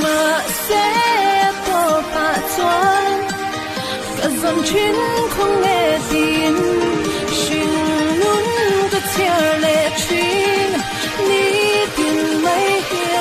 mà sẽ có phá choáng cả dòng chuyến không nghe tin xin luôn có theo lệ chuyến ní tin mấy hiền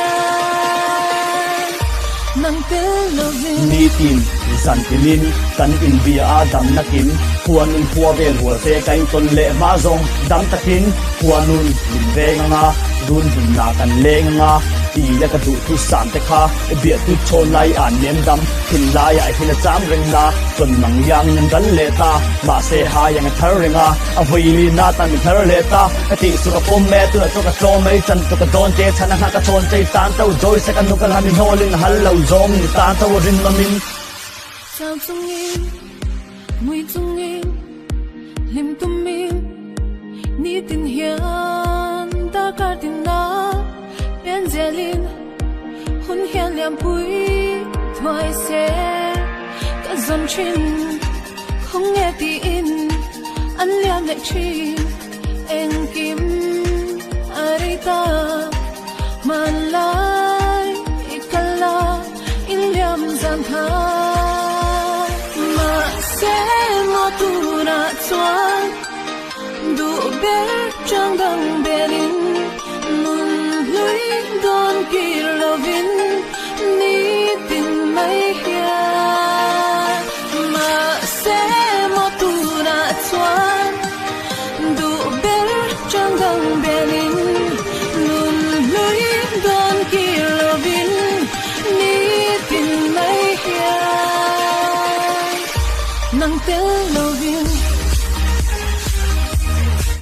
nang tel loving ni tin san pilin kan in bia adam nakin huanun huavel huate kain ton le ma zong dam takin huanun lim ve nga run dun na kan le nga ti la ka du tu san te kha bia tu chon lai an nem dam hin lai ai hin cham reng na ton nang yang nan dal le ta ma se ha yang thar renga a voili na tan thar le ta ti su ka pom me tu to ka tro mai chan to ka don te chana ha ka chon te tan to joy se kan nu kal hamin holin hal lo zong ni tan to rin mamin chào chung in mùi chung in lim tum in ni tin hian ta cả tin na biến zelin hun hian liam pui thoại xe cả dòng chuyến không nghe tin anh liam lại chi em kim arita